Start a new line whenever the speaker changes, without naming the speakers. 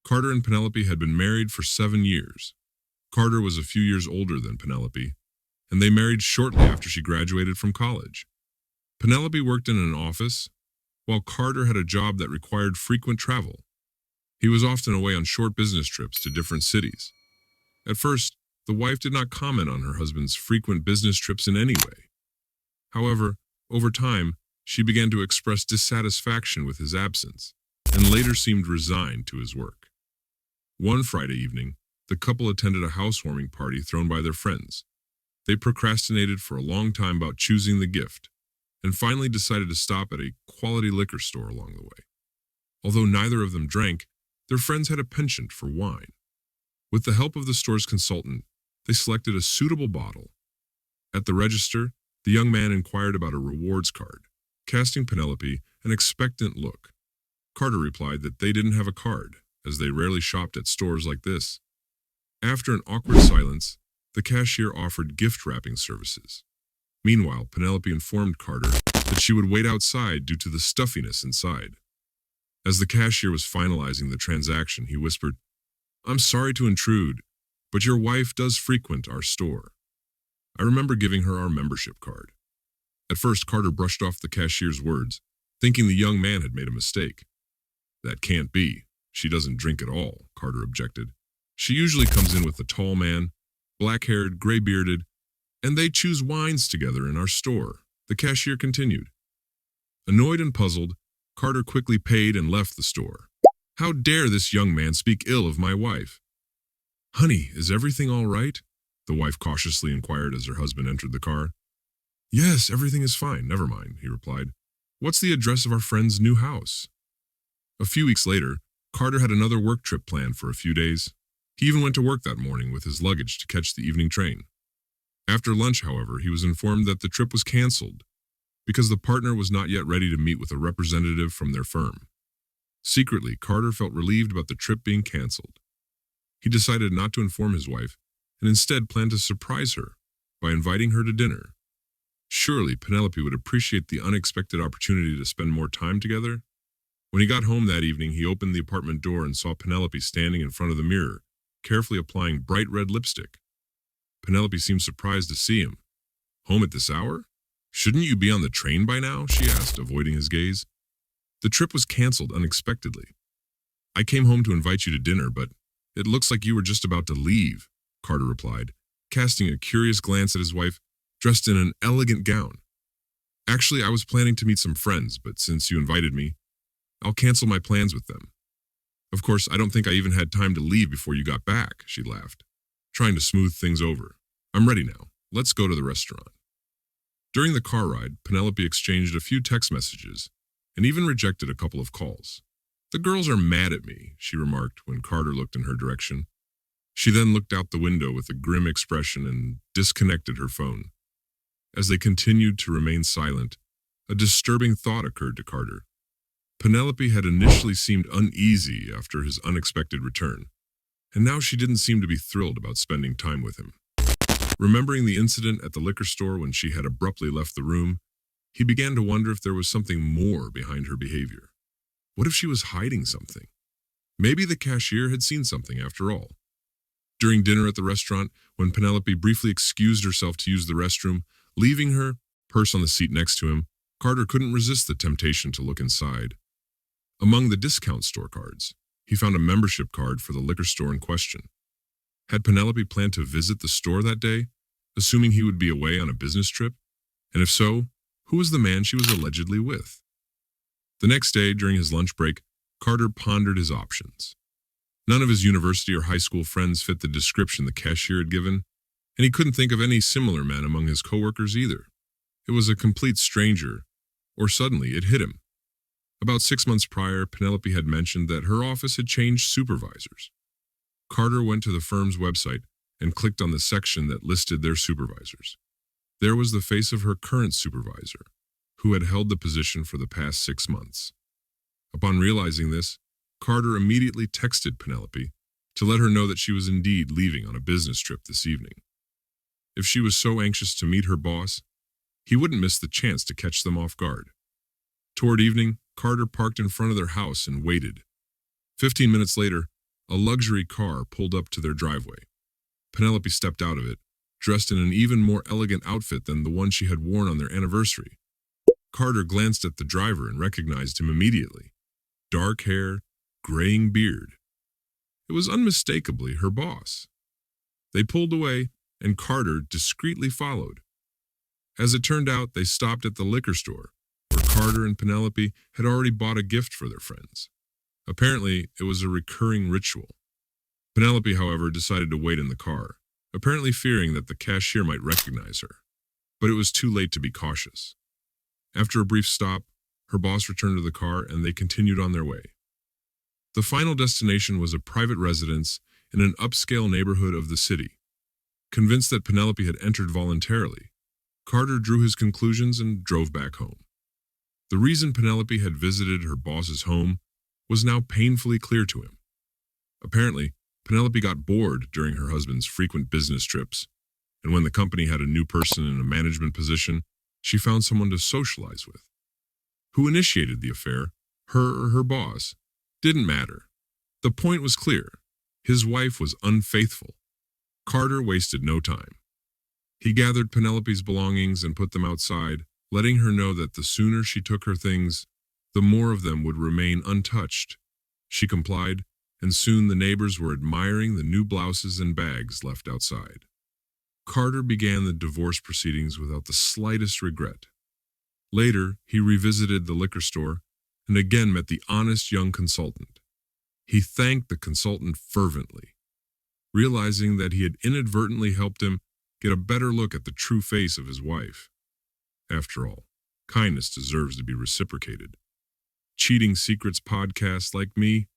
Carter and Penelope had been married for 7 years. Carter was a few years older than Penelope, and they married shortly after she graduated from college. Penelope worked in an office, while Carter had a job that required frequent travel. He was often away on short business trips to different cities. At first, the wife did not comment on her husband's frequent business trips in any way. However, over time, she began to express dissatisfaction with his absence, and later seemed resigned to his work. One Friday evening, the couple attended a housewarming party thrown by their friends. They procrastinated for a long time about choosing the gift, and finally decided to stop at a quality liquor store along the way. Although neither of them drank, their friends had a penchant for wine. With the help of the store's consultant, they selected a suitable bottle. At the register, the young man inquired about a rewards card, casting Penelope an expectant look. Carter replied that they didn't have a card, as they rarely shopped at stores like this. After an awkward silence, the cashier offered gift wrapping services. Meanwhile, Penelope informed Carter that she would wait outside due to the stuffiness inside. As the cashier was finalizing the transaction, he whispered, "I'm sorry to intrude, but your wife does frequent our store. I remember giving her our membership card." At first, Carter brushed off the cashier's words, thinking the young man had made a mistake. "That can't be. She doesn't drink at all," Carter objected. "She usually comes in with a tall man, black-haired, gray-bearded, and they choose wines together in our store," the cashier continued. Annoyed and puzzled, Carter quickly paid and left the store. "How dare this young man speak ill of my wife?" "Honey, is everything all right?" the wife cautiously inquired as her husband entered the car. "Yes, everything is fine, never mind," he replied. "What's the address of our friend's new house?" A few weeks later, Carter had another work trip planned for a few days. He even went to work that morning with his luggage to catch the evening train. After lunch, however, he was informed that the trip was canceled because the partner was not yet ready to meet with a representative from their firm. Secretly, Carter felt relieved about the trip being canceled. He decided not to inform his wife and instead planned to surprise her by inviting her to dinner. Surely Penelope would appreciate the unexpected opportunity to spend more time together. When he got home that evening, he opened the apartment door and saw Penelope standing in front of the mirror, carefully applying bright red lipstick. Penelope seemed surprised to see him. "Home at this hour? Shouldn't you be on the train by now?" she asked, avoiding his gaze. "The trip was canceled unexpectedly. I came home to invite you to dinner, but it looks like you were just about to leave," Carter replied, casting a curious glance at his wife, dressed in an elegant gown. "Actually, I was planning to meet some friends, but since you invited me, I'll cancel my plans with them. Of course, I don't think I even had time to leave before you got back," she laughed, trying to smooth things over. "I'm ready now. Let's go to the restaurant." During the car ride, Penelope exchanged a few text messages and even rejected a couple of calls. "The girls are mad at me," she remarked when Carter looked in her direction. She then looked out the window with a grim expression and disconnected her phone. As they continued to remain silent, a disturbing thought occurred to Carter. Penelope had initially seemed uneasy after his unexpected return, and now she didn't seem to be thrilled about spending time with him. Remembering the incident at the liquor store when she had abruptly left the room, he began to wonder if there was something more behind her behavior. What if she was hiding something? Maybe the cashier had seen something after all. During dinner at the restaurant, when Penelope briefly excused herself to use the restroom, leaving her purse on the seat next to him, Carter couldn't resist the temptation to look inside. Among the discount store cards, he found a membership card for the liquor store in question. Had Penelope planned to visit the store that day, assuming he would be away on a business trip? And if so, who was the man she was allegedly with? The next day, during his lunch break, Carter pondered his options. None of his university or high school friends fit the description the cashier had given, and he couldn't think of any similar men among his coworkers either. It was a complete stranger, or suddenly it hit him. About 6 months prior, Penelope had mentioned that her office had changed supervisors. Carter went to the firm's website and clicked on the section that listed their supervisors. There was the face of her current supervisor, who had held the position for the past 6 months. Upon realizing this, Carter immediately texted Penelope to let her know that she was indeed leaving on a business trip this evening. If she was so anxious to meet her boss, he wouldn't miss the chance to catch them off guard. Toward evening, Carter parked in front of their house and waited. 15 minutes later, A luxury car pulled up to their driveway. Penelope stepped out of it, dressed in an even more elegant outfit than the one she had worn on their anniversary. Carter glanced at the driver and recognized him immediately. Dark hair, graying beard. It was unmistakably her boss. They pulled away, and Carter discreetly followed. As it turned out, they stopped at the liquor store, where Carter and Penelope had already bought a gift for their friends. Apparently, it was a recurring ritual. Penelope, however, decided to wait in the car, apparently fearing that the cashier might recognize her. But it was too late to be cautious. After a brief stop, her boss returned to the car and they continued on their way. The final destination was a private residence in an upscale neighborhood of the city. Convinced that Penelope had entered voluntarily, Carter drew his conclusions and drove back home. The reason Penelope had visited her boss's home was now painfully clear to him. Apparently, Penelope got bored during her husband's frequent business trips, and when the company had a new person in a management position, she found someone to socialize with. Who initiated the affair, her or her boss, didn't matter. The point was clear. His wife was unfaithful. Carter wasted no time. He gathered Penelope's belongings and put them outside, letting her know that the sooner she took her things, the more of them would remain untouched. She complied, and soon the neighbors were admiring the new blouses and bags left outside. Carter began the divorce proceedings without the slightest regret. Later, he revisited the liquor store and again met the honest young consultant. He thanked the consultant fervently, realizing that he had inadvertently helped him get a better look at the true face of his wife. After all, kindness deserves to be reciprocated. Cheating Secrets podcasts like me